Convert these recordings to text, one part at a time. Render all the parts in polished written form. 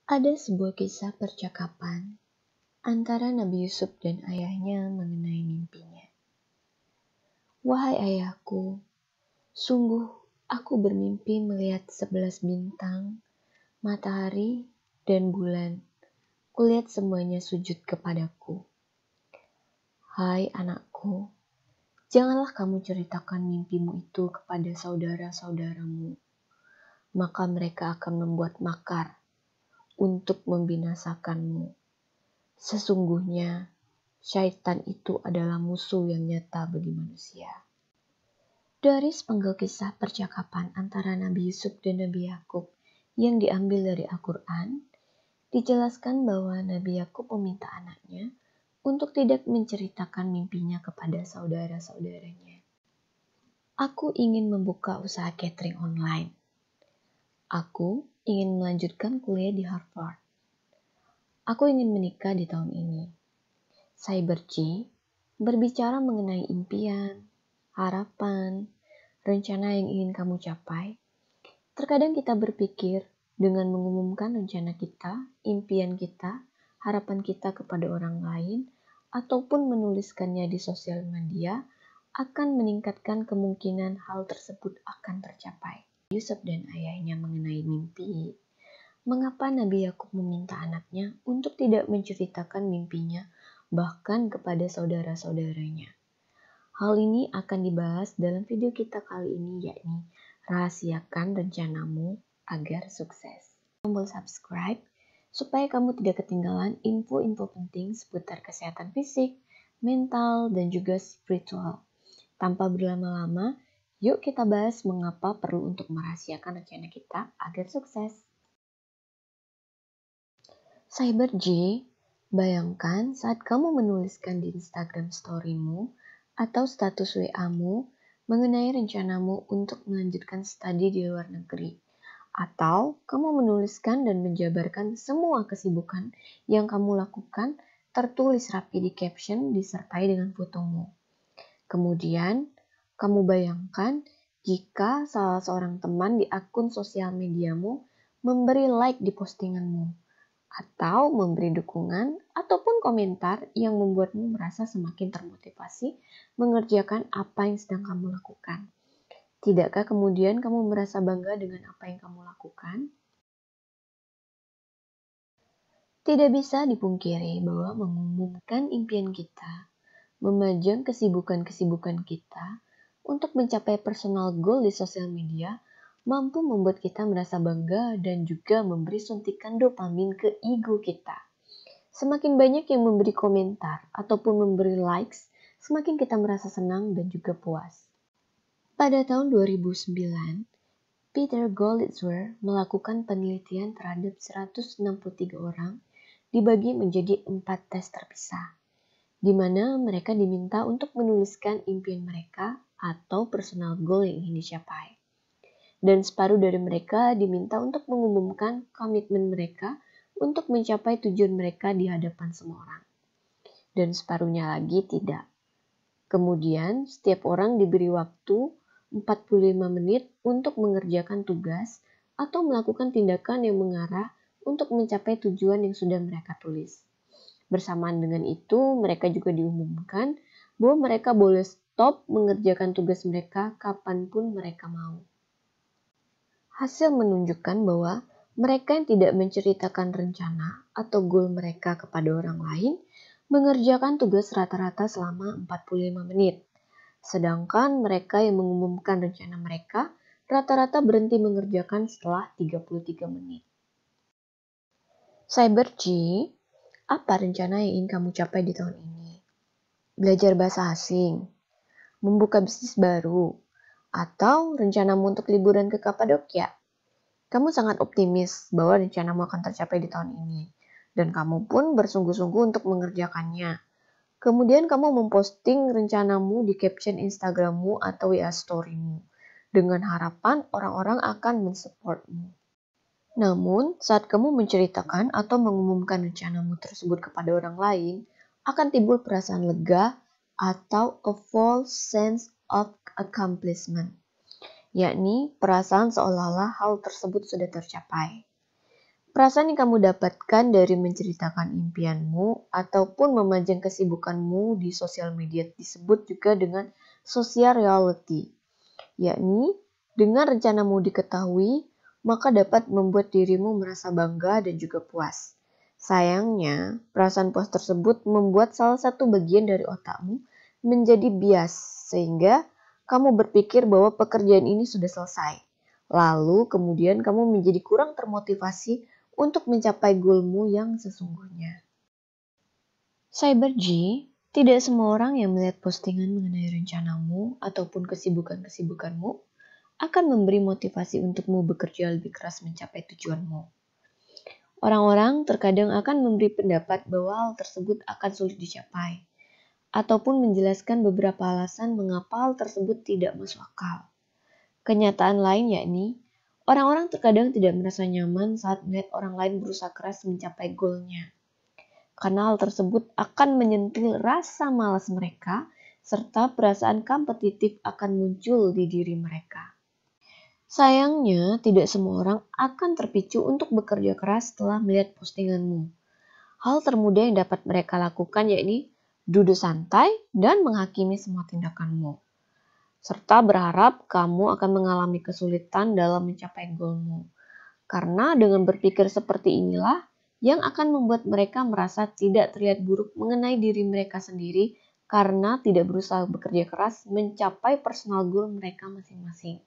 Ada sebuah kisah percakapan antara Nabi Yusuf dan ayahnya mengenai mimpinya. Wahai ayahku, sungguh aku bermimpi melihat 11 bintang, matahari, dan bulan. Kulihat semuanya sujud kepadaku. Hai anakku, janganlah kamu ceritakan mimpimu itu kepada saudara-saudaramu, maka mereka akan membuat makar untuk membinasakanmu. Sesungguhnya, syaitan itu adalah musuh yang nyata bagi manusia. Dari sepenggal kisah percakapan antara Nabi Yusuf dan Nabi Yakub yang diambil dari Al-Quran, dijelaskan bahwa Nabi Yakub meminta anaknya untuk tidak menceritakan mimpinya kepada saudara-saudaranya. Aku ingin membuka usaha catering online. Aku ingin melanjutkan kuliah di Harvard. Aku ingin menikah di tahun ini. Cyberji berbicara mengenai impian, harapan, rencana yang ingin kamu capai. Terkadang kita berpikir dengan mengumumkan rencana kita, impian kita, harapan kita kepada orang lain, ataupun menuliskannya di sosial media akan meningkatkan kemungkinan hal tersebut akan tercapai. Yusuf dan ayahnya mengenai mimpi. Mengapa Nabi Yakub meminta anaknya untuk tidak menceritakan mimpinya bahkan kepada saudara-saudaranya? Hal ini akan dibahas dalam video kita kali ini, yakni rahasiakan rencanamu agar sukses. Tombol subscribe supaya kamu tidak ketinggalan info-info penting seputar kesehatan fisik, mental, dan juga spiritual. Tanpa berlama-lama, yuk kita bahas mengapa perlu untuk merahasiakan rencana kita agar sukses. Cyberji, bayangkan saat kamu menuliskan di Instagram story-mu atau status WA-mu mengenai rencanamu untuk melanjutkan studi di luar negeri. Atau kamu menuliskan dan menjabarkan semua kesibukan yang kamu lakukan tertulis rapi di caption disertai dengan fotomu. Kemudian, kamu bayangkan jika salah seorang teman di akun sosial mediamu memberi like di postinganmu, atau memberi dukungan ataupun komentar yang membuatmu merasa semakin termotivasi mengerjakan apa yang sedang kamu lakukan. Tidakkah kemudian kamu merasa bangga dengan apa yang kamu lakukan? Tidak bisa dipungkiri bahwa mengumumkan impian kita, memajang kesibukan-kesibukan kita untuk mencapai personal goal di sosial media mampu membuat kita merasa bangga dan juga memberi suntikan dopamin ke ego kita. Semakin banyak yang memberi komentar ataupun memberi likes, semakin kita merasa senang dan juga puas. Pada tahun 2009, Peter Goldsworth melakukan penelitian terhadap 163 orang dibagi menjadi 4 tes terpisah, di mana mereka diminta untuk menuliskan impian mereka atau personal goal yang ingin dicapai. Dan separuh dari mereka diminta untuk mengumumkan komitmen mereka untuk mencapai tujuan mereka di hadapan semua orang. Dan separuhnya lagi tidak. Kemudian setiap orang diberi waktu 45 menit untuk mengerjakan tugas atau melakukan tindakan yang mengarah untuk mencapai tujuan yang sudah mereka tulis. Bersamaan dengan itu, mereka juga diumumkan bahwa mereka boleh stop mengerjakan tugas mereka kapanpun mereka mau. Hasil menunjukkan bahwa mereka yang tidak menceritakan rencana atau goal mereka kepada orang lain mengerjakan tugas rata-rata selama 45 menit. Sedangkan mereka yang mengumumkan rencana mereka rata-rata berhenti mengerjakan setelah 33 menit. Cyberji, apa rencana yang ingin kamu capai di tahun ini? Belajar bahasa asing, membuka bisnis baru, atau rencanamu untuk liburan ke Kapadokia? Kamu sangat optimis bahwa rencanamu akan tercapai di tahun ini, dan kamu pun bersungguh-sungguh untuk mengerjakannya. Kemudian kamu memposting rencanamu di caption Instagrammu atau WA storymu, dengan harapan orang-orang akan mensupportmu. Namun, saat kamu menceritakan atau mengumumkan rencanamu tersebut kepada orang lain, akan timbul perasaan lega atau a false sense of accomplishment, yakni perasaan seolah-olah hal tersebut sudah tercapai. Perasaan yang kamu dapatkan dari menceritakan impianmu ataupun memajang kesibukanmu di sosial media disebut juga dengan social reality, yakni dengan rencanamu diketahui, maka dapat membuat dirimu merasa bangga dan juga puas. Sayangnya, perasaan puas tersebut membuat salah satu bagian dari otakmu menjadi bias, sehingga kamu berpikir bahwa pekerjaan ini sudah selesai. Lalu kemudian kamu menjadi kurang termotivasi untuk mencapai goalmu yang sesungguhnya. Cyber G, tidak semua orang yang melihat postingan mengenai rencanamu ataupun kesibukan-kesibukanmu akan memberi motivasi untukmu bekerja lebih keras mencapai tujuanmu. Orang-orang terkadang akan memberi pendapat bahwa hal tersebut akan sulit dicapai, ataupun menjelaskan beberapa alasan mengapa hal tersebut tidak masuk akal. Kenyataan lain yakni, orang-orang terkadang tidak merasa nyaman saat melihat orang lain berusaha keras mencapai goalnya. Karena hal tersebut akan menyentil rasa malas mereka, serta perasaan kompetitif akan muncul di diri mereka. Sayangnya, tidak semua orang akan terpicu untuk bekerja keras setelah melihat postinganmu. Hal termudah yang dapat mereka lakukan yakni duduk santai dan menghakimi semua tindakanmu, serta berharap kamu akan mengalami kesulitan dalam mencapai goalmu. Karena dengan berpikir seperti inilah yang akan membuat mereka merasa tidak terlihat buruk mengenai diri mereka sendiri karena tidak berusaha bekerja keras mencapai personal goal mereka masing-masing.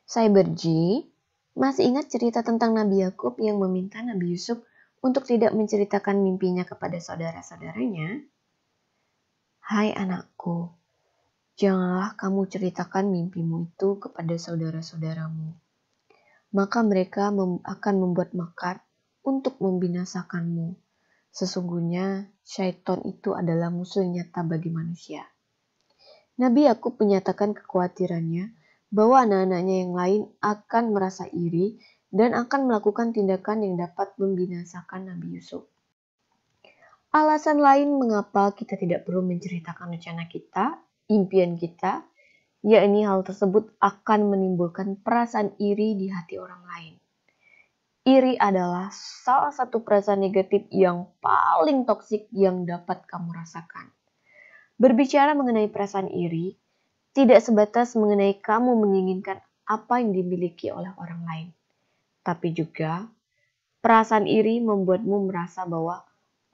Cyber G, masih ingat cerita tentang Nabi Yakub yang meminta Nabi Yusuf untuk tidak menceritakan mimpinya kepada saudara-saudaranya? Hai anakku, janganlah kamu ceritakan mimpimu itu kepada saudara-saudaramu. Maka mereka akan membuat makar untuk membinasakanmu. Sesungguhnya syaitan itu adalah musuh nyata bagi manusia. Nabi Yakub menyatakan kekhawatirannya bahwa anak-anaknya yang lain akan merasa iri dan akan melakukan tindakan yang dapat membinasakan Nabi Yusuf. Alasan lain mengapa kita tidak perlu menceritakan rencana kita, impian kita, yakni hal tersebut akan menimbulkan perasaan iri di hati orang lain. Iri adalah salah satu perasaan negatif yang paling toksik yang dapat kamu rasakan. Berbicara mengenai perasaan iri, tidak sebatas mengenai kamu menginginkan apa yang dimiliki oleh orang lain. Tapi juga, perasaan iri membuatmu merasa bahwa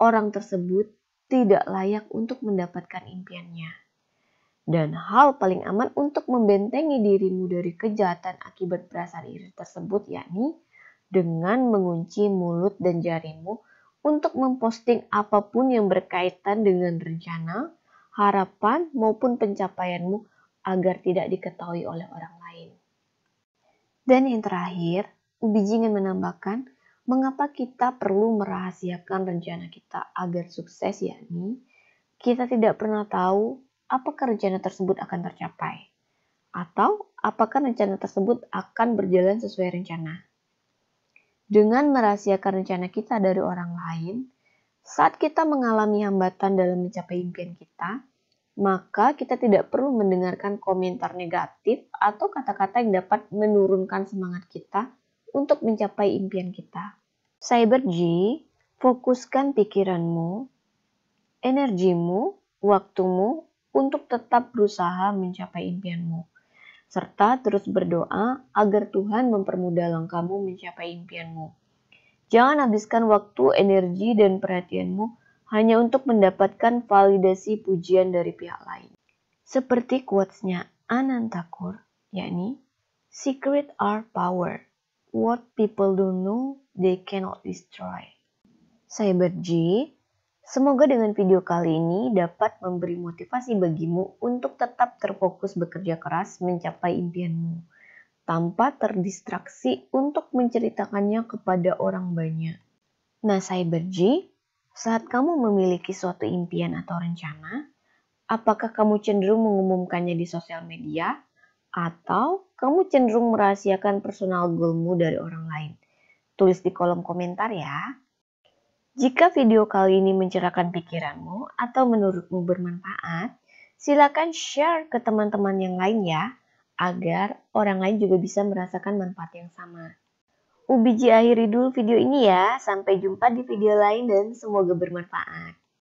orang tersebut tidak layak untuk mendapatkan impiannya. Dan hal paling aman untuk membentengi dirimu dari kejahatan akibat perasaan iri tersebut yakni dengan mengunci mulut dan jarimu untuk memposting apapun yang berkaitan dengan rencana, harapan maupun pencapaianmu agar tidak diketahui oleh orang lain. Dan yang terakhir, Ubiji ingin menambahkan mengapa kita perlu merahasiakan rencana kita agar sukses, yakni kita tidak pernah tahu apakah rencana tersebut akan tercapai atau apakah rencana tersebut akan berjalan sesuai rencana. Dengan merahasiakan rencana kita dari orang lain, saat kita mengalami hambatan dalam mencapai impian kita, maka kita tidak perlu mendengarkan komentar negatif atau kata-kata yang dapat menurunkan semangat kita untuk mencapai impian kita. Cyber G, fokuskan pikiranmu, energimu, waktumu untuk tetap berusaha mencapai impianmu, serta terus berdoa agar Tuhan mempermudah langkahmu mencapai impianmu. Jangan habiskan waktu, energi, dan perhatianmu hanya untuk mendapatkan validasi pujian dari pihak lain. Seperti quotes-nya Anand Thakur, yakni, "Secret are power. What people don't know, they cannot destroy." Cyber G, semoga dengan video kali ini dapat memberi motivasi bagimu untuk tetap terfokus bekerja keras mencapai impianmu, tanpa terdistraksi untuk menceritakannya kepada orang banyak. Nah, Cyber G, saat kamu memiliki suatu impian atau rencana, apakah kamu cenderung mengumumkannya di sosial media atau kamu cenderung merahasiakan personal goalmu dari orang lain? Tulis di kolom komentar ya. Jika video kali ini mencerahkan pikiranmu atau menurutmu bermanfaat, silakan share ke teman-teman yang lain ya, agar orang lain juga bisa merasakan manfaat yang sama. Ubiji akhiri dulu video ini ya. Sampai jumpa di video lain dan semoga bermanfaat.